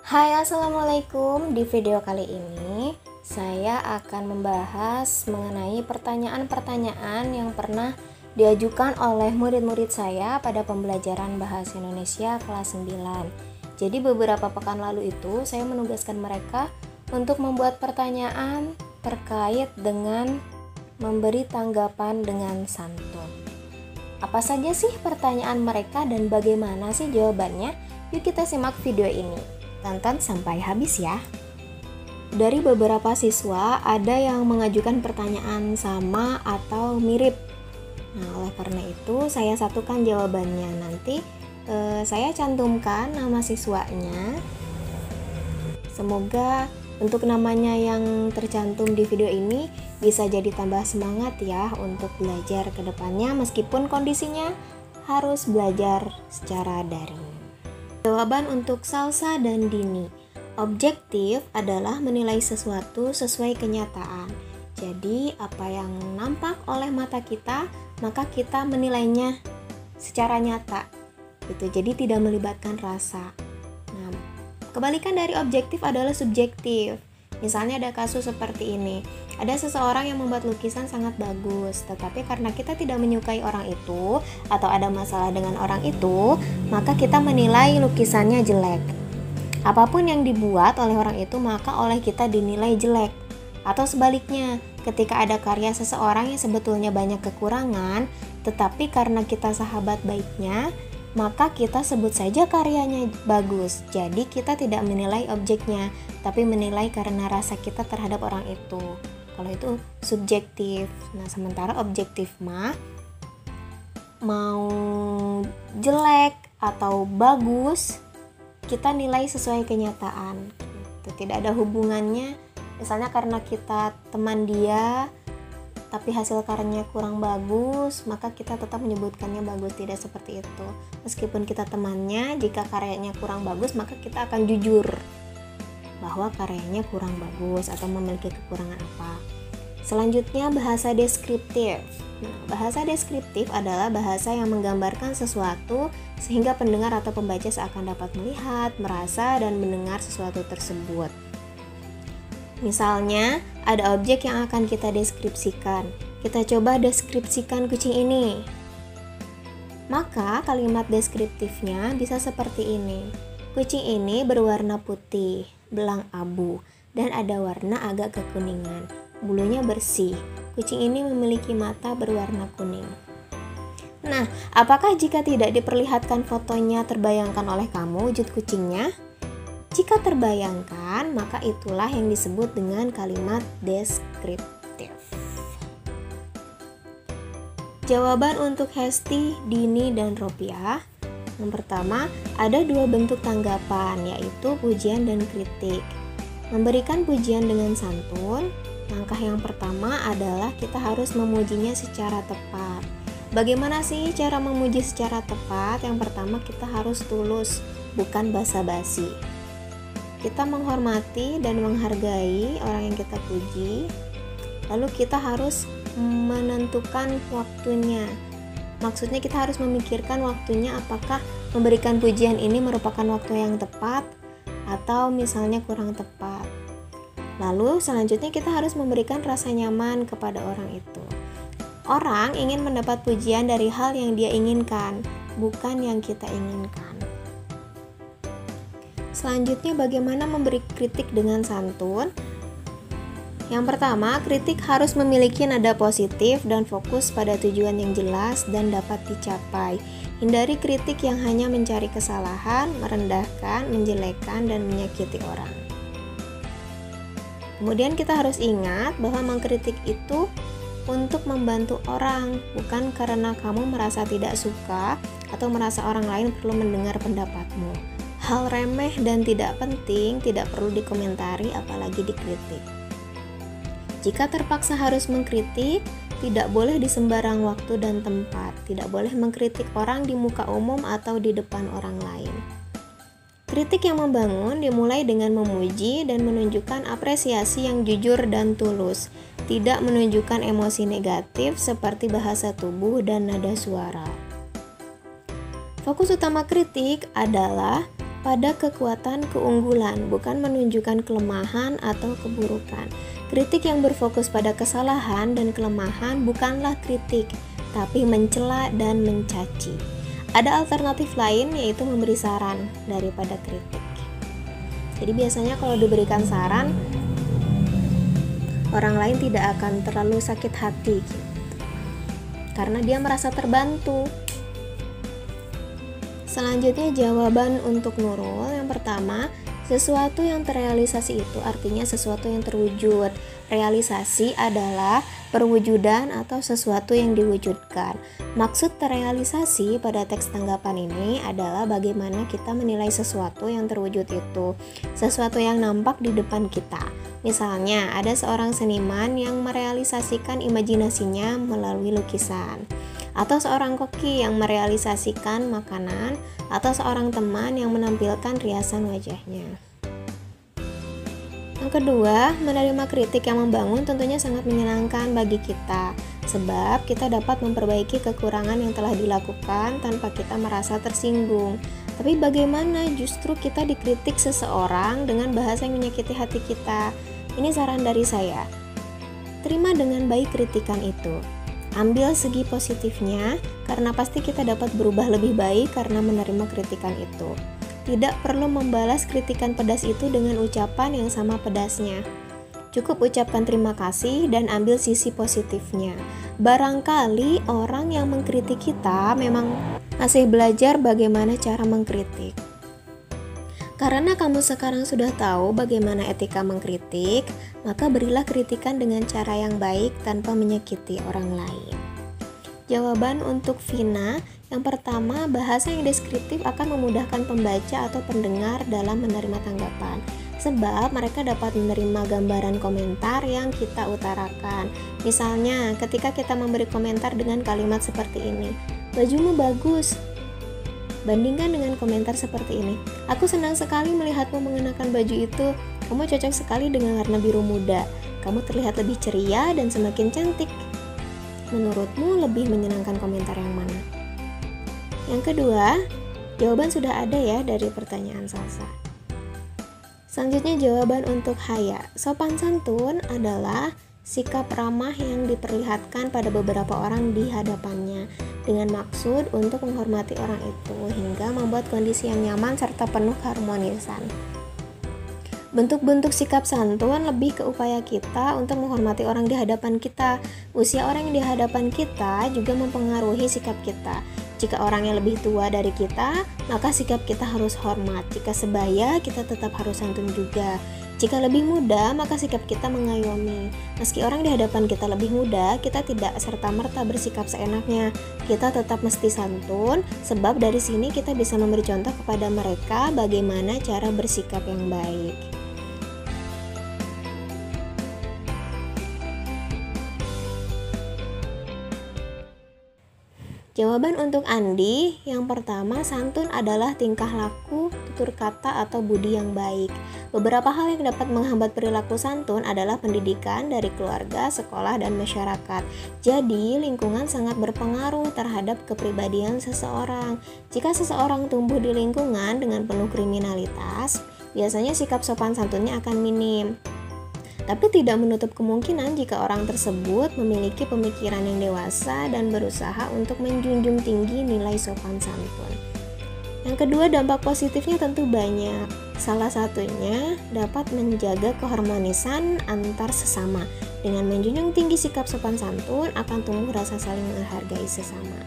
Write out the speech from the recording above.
Hai, assalamualaikum. Di video kali ini saya akan membahas mengenai pertanyaan-pertanyaan yang pernah diajukan oleh murid-murid saya pada pembelajaran Bahasa Indonesia kelas 9. Jadi beberapa pekan lalu itu saya menugaskan mereka untuk membuat pertanyaan terkait dengan memberi tanggapan dengan santun. Apa saja sih pertanyaan mereka dan bagaimana sih jawabannya? Yuk kita simak video ini. Tonton sampai habis ya. Dari beberapa siswa ada yang mengajukan pertanyaan sama atau mirip. Nah, oleh karena itu saya satukan jawabannya. Nanti saya cantumkan nama siswanya. Semoga untuk namanya yang tercantum di video ini bisa jadi tambah semangat ya untuk belajar ke depannya meskipun kondisinya harus belajar secara daring. Jawaban untuk Salsa dan Dini. Objektif adalah menilai sesuatu sesuai kenyataan. Jadi, apa yang nampak oleh mata kita, maka kita menilainya secara nyata. Gitu. Jadi tidak melibatkan rasa. Nah, kebalikan dari objektif adalah subjektif. Misalnya ada kasus seperti ini. Ada seseorang yang membuat lukisan sangat bagus, tetapi karena kita tidak menyukai orang itu atau ada masalah dengan orang itu, maka kita menilai lukisannya jelek. Apapun yang dibuat oleh orang itu, maka oleh kita dinilai jelek. Atau sebaliknya, ketika ada karya seseorang yang sebetulnya banyak kekurangan, tetapi karena kita sahabat baiknya, maka kita sebut saja karyanya bagus. Jadi kita tidak menilai objeknya, tapi menilai karena rasa kita terhadap orang itu. Kalau itu subjektif. Nah, sementara objektif mau jelek atau bagus, kita nilai sesuai kenyataan. Gitu. Tidak ada hubungannya. Misalnya karena kita teman dia, tapi hasil karyanya kurang bagus, maka kita tetap menyebutkannya bagus. Tidak seperti itu. Meskipun kita temannya, jika karyanya kurang bagus, maka kita akan jujur bahwa karyanya kurang bagus atau memiliki kekurangan apa. Selanjutnya, bahasa deskriptif. Nah, bahasa deskriptif adalah bahasa yang menggambarkan sesuatu sehingga pendengar atau pembaca seakan dapat melihat, merasa, dan mendengar sesuatu tersebut. Misalnya, ada objek yang akan kita deskripsikan. Kita coba deskripsikan kucing ini. Maka kalimat deskriptifnya bisa seperti ini. Kucing ini berwarna putih, belang abu, dan ada warna agak kekuningan. Bulunya bersih. Kucing ini memiliki mata berwarna kuning. Nah, apakah jika tidak diperlihatkan fotonya terbayangkan oleh kamu wujud kucingnya? Jika terbayangkan, maka itulah yang disebut dengan kalimat deskriptif. Jawaban untuk Hesti, Dini, dan Ropiah. Yang pertama, ada dua bentuk tanggapan, yaitu pujian dan kritik. Memberikan pujian dengan santun, langkah yang pertama adalah kita harus memujinya secara tepat. Bagaimana sih cara memuji secara tepat? Yang pertama, kita harus tulus, bukan basa-basi. Kita menghormati dan menghargai orang yang kita puji, lalu kita harus menentukan waktunya. Maksudnya kita harus memikirkan waktunya, apakah memberikan pujian ini merupakan waktu yang tepat atau misalnya kurang tepat. Lalu selanjutnya kita harus memberikan rasa nyaman kepada orang itu. Orang ingin mendapat pujian dari hal yang dia inginkan, bukan yang kita inginkan. Selanjutnya, bagaimana memberi kritik dengan santun? Yang pertama, kritik harus memiliki nada positif dan fokus pada tujuan yang jelas dan dapat dicapai. Hindari kritik yang hanya mencari kesalahan, merendahkan, menjelekkan, dan menyakiti orang. Kemudian kita harus ingat bahwa mengkritik itu untuk membantu orang, bukan karena kamu merasa tidak suka atau merasa orang lain perlu mendengar pendapatmu. Hal remeh dan tidak penting tidak perlu dikomentari, apalagi dikritik. Jika terpaksa harus mengkritik, tidak boleh di sembarang waktu dan tempat. Tidak boleh mengkritik orang di muka umum atau di depan orang lain. Kritik yang membangun dimulai dengan memuji dan menunjukkan apresiasi yang jujur dan tulus. Tidak menunjukkan emosi negatif seperti bahasa tubuh dan nada suara. Fokus utama kritik adalah pada kekuatan keunggulan, bukan menunjukkan kelemahan atau keburukan. Kritik yang berfokus pada kesalahan dan kelemahan bukanlah kritik, tapi mencela dan mencaci. Ada alternatif lain, yaitu memberi saran daripada kritik. Jadi biasanya kalau diberikan saran, orang lain tidak akan terlalu sakit hati gitu, karena dia merasa terbantu. Selanjutnya jawaban untuk Nurul. Yang pertama, sesuatu yang terrealisasi itu artinya sesuatu yang terwujud. Realisasi adalah perwujudan atau sesuatu yang diwujudkan. Maksud terrealisasi pada teks tanggapan ini adalah bagaimana kita menilai sesuatu yang terwujud itu, sesuatu yang nampak di depan kita. Misalnya, ada seorang seniman yang merealisasikan imajinasinya melalui lukisan, atau seorang koki yang merealisasikan makanan, atau seorang teman yang menampilkan riasan wajahnya. Yang kedua, menerima kritik yang membangun tentunya sangat menyenangkan bagi kita, sebab kita dapat memperbaiki kekurangan yang telah dilakukan tanpa kita merasa tersinggung. Tapi bagaimana justru kita dikritik seseorang dengan bahasa yang menyakiti hati kita? Ini saran dari saya. Terima dengan baik kritikan itu. Ambil segi positifnya, karena pasti kita dapat berubah lebih baik karena menerima kritikan itu. Tidak perlu membalas kritikan pedas itu dengan ucapan yang sama pedasnya. Cukup ucapkan terima kasih dan ambil sisi positifnya. Barangkali orang yang mengkritik kita memang masih belajar bagaimana cara mengkritik. Karena kamu sekarang sudah tahu bagaimana etika mengkritik, maka berilah kritikan dengan cara yang baik tanpa menyakiti orang lain. Jawaban untuk Vina. Yang pertama, bahasa yang deskriptif akan memudahkan pembaca atau pendengar dalam menerima tanggapan, sebab mereka dapat menerima gambaran komentar yang kita utarakan. Misalnya, ketika kita memberi komentar dengan kalimat seperti ini, "Bajumu bagus." Bandingkan dengan komentar seperti ini, "Aku senang sekali melihatmu mengenakan baju itu. Kamu cocok sekali dengan warna biru muda. Kamu terlihat lebih ceria dan semakin cantik." Menurutmu lebih menyenangkan komentar yang mana? Yang kedua, jawaban sudah ada ya dari pertanyaan Salsa. Selanjutnya jawaban untuk Haya. Sopan santun adalah sikap ramah yang diperlihatkan pada beberapa orang di hadapannya dengan maksud untuk menghormati orang itu hingga membuat kondisi yang nyaman serta penuh keharmonisan. Bentuk-bentuk sikap santun lebih ke upaya kita untuk menghormati orang di hadapan kita. Usia orang yang di hadapan kita juga mempengaruhi sikap kita. Jika orangnya lebih tua dari kita, maka sikap kita harus hormat. Jika sebaya, kita tetap harus santun juga. Jika lebih muda, maka sikap kita mengayomi. Meski orang di hadapan kita lebih muda, kita tidak serta-merta bersikap seenaknya. Kita tetap mesti santun, sebab dari sini kita bisa memberi contoh kepada mereka bagaimana cara bersikap yang baik. Jawaban untuk Andi. Yang pertama, santun adalah tingkah laku, tutur kata, atau budi yang baik. Beberapa hal yang dapat menghambat perilaku santun adalah pendidikan dari keluarga, sekolah, dan masyarakat. Jadi, lingkungan sangat berpengaruh terhadap kepribadian seseorang. Jika seseorang tumbuh di lingkungan dengan penuh kriminalitas, biasanya sikap sopan santunnya akan minim. Tapi tidak menutup kemungkinan jika orang tersebut memiliki pemikiran yang dewasa dan berusaha untuk menjunjung tinggi nilai sopan santun. Yang kedua, dampak positifnya tentu banyak. Salah satunya dapat menjaga keharmonisan antar sesama. Dengan menjunjung tinggi sikap sopan santun akan tumbuh rasa saling menghargai sesama.